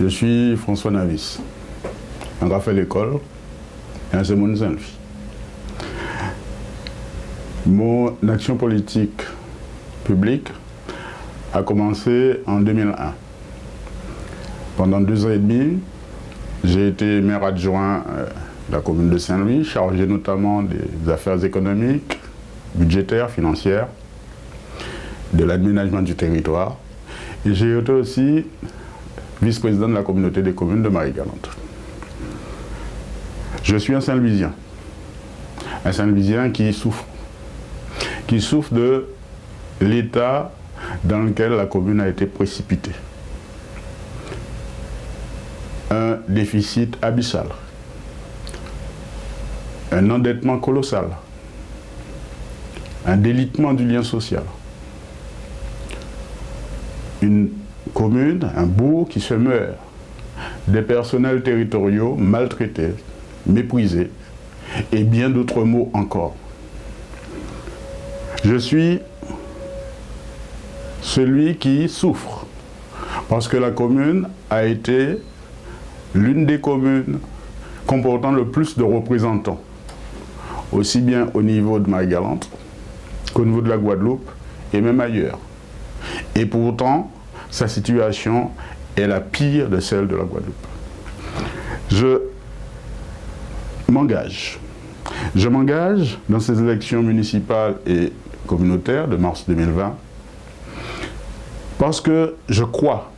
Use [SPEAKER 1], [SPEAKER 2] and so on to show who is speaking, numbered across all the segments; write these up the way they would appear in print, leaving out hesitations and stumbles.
[SPEAKER 1] Je suis François Navis, un gars fait l'école et un Simone Saint-Louis. Mon action politique publique a commencé en 2001. Pendant 2 ans et demi, j'ai été maire adjoint de la commune de Saint-Louis, chargé notamment des affaires économiques, budgétaires, financières, de l'aménagement du territoire. Et j'ai été aussi vice-président de la communauté des communes de Marie-Galante. Je suis un Saint-Louisien qui souffre de l'état dans lequel la commune a été précipitée. Un déficit abyssal, un endettement colossal, un délitement du lien social. Une commune, un bourg qui se meurt, des personnels territoriaux maltraités, méprisés et bien d'autres mots encore. Je suis celui qui souffre parce que la commune a été l'une des communes comportant le plus de représentants, aussi bien au niveau de Marie-Galante qu'au niveau de la Guadeloupe et même ailleurs. Et pourtant, sa situation est la pire de celle de la Guadeloupe. Je m'engage dans ces élections municipales et communautaires de mars 2020 parce que je crois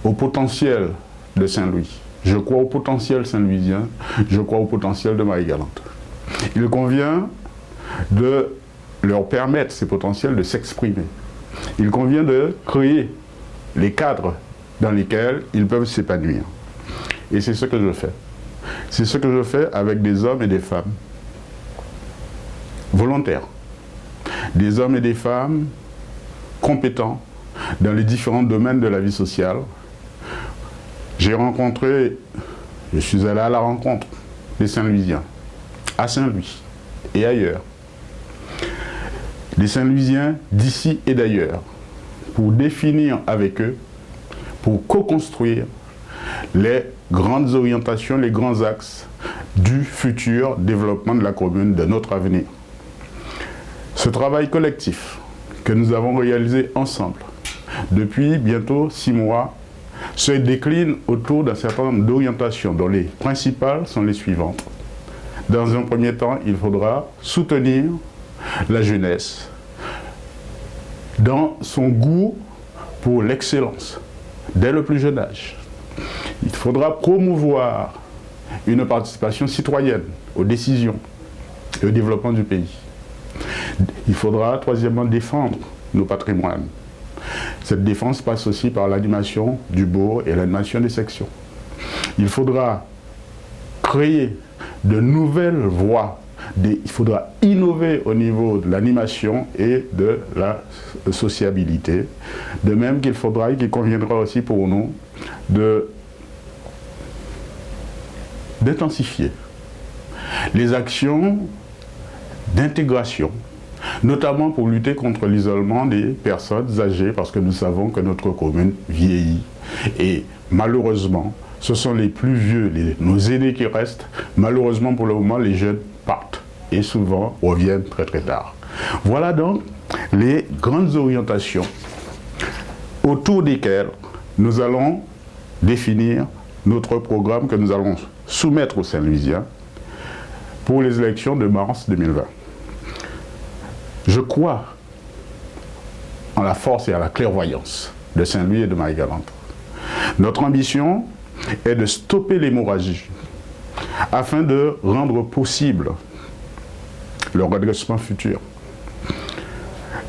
[SPEAKER 1] au potentiel de Saint-Louis, je crois au potentiel saint-louisien, je crois au potentiel de Marie-Galante. Il convient de leur permettre, ces potentiels, de s'exprimer. Il convient de créer les cadres dans lesquels ils peuvent s'épanouir. Et c'est ce que je fais. C'est ce que je fais avec des hommes et des femmes volontaires. Des hommes et des femmes compétents dans les différents domaines de la vie sociale. Je suis allé à la rencontre des Saint-Louisiens, à Saint-Louis et ailleurs. Des Saint-Louisiens d'ici et d'ailleurs, pour définir avec eux, pour co-construire les grandes orientations, les grands axes du futur développement de la commune, de notre avenir. Ce travail collectif que nous avons réalisé ensemble depuis bientôt 6 mois se décline autour d'un certain nombre d'orientations dont les principales sont les suivantes. Dans un premier temps, il faudra soutenir la jeunesse dans son goût pour l'excellence dès le plus jeune âge. Il faudra promouvoir une participation citoyenne aux décisions et au développement du pays. Il faudra, troisièmement, défendre nos patrimoines. Cette défense passe aussi par l'animation du bourg et l'animation des sections. Il faudra créer de nouvelles voies. Il faudra innover au niveau de l'animation et de la sociabilité. De même qu'il conviendra aussi pour nous d'intensifier les actions d'intégration, notamment pour lutter contre l'isolement des personnes âgées, parce que nous savons que notre commune vieillit. Et malheureusement, ce sont les plus vieux, nos aînés qui restent. Malheureusement, pour le moment, les jeunes partent et souvent reviennent très très tard. Voilà donc les grandes orientations autour desquelles nous allons définir notre programme que nous allons soumettre aux Saint-Louisiens pour les élections de mars 2020. Je crois en la force et à la clairvoyance de Saint-Louis et de Marie-Galante. Notre ambition est de stopper l'hémorragie afin de rendre possible le redressement futur.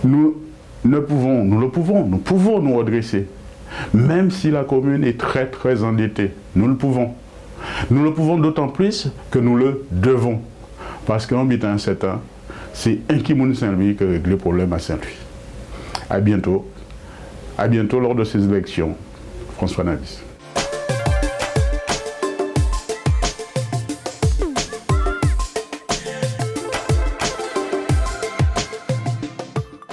[SPEAKER 1] Nous pouvons nous redresser, même si la commune est très très endettée. Nous le pouvons. Nous le pouvons d'autant plus que nous le devons. Parce qu'en habitant certain, c'est un Kimoun Saint-Louis qui règle le problème à Saint-Louis. À bientôt lors de ces élections. François Navis.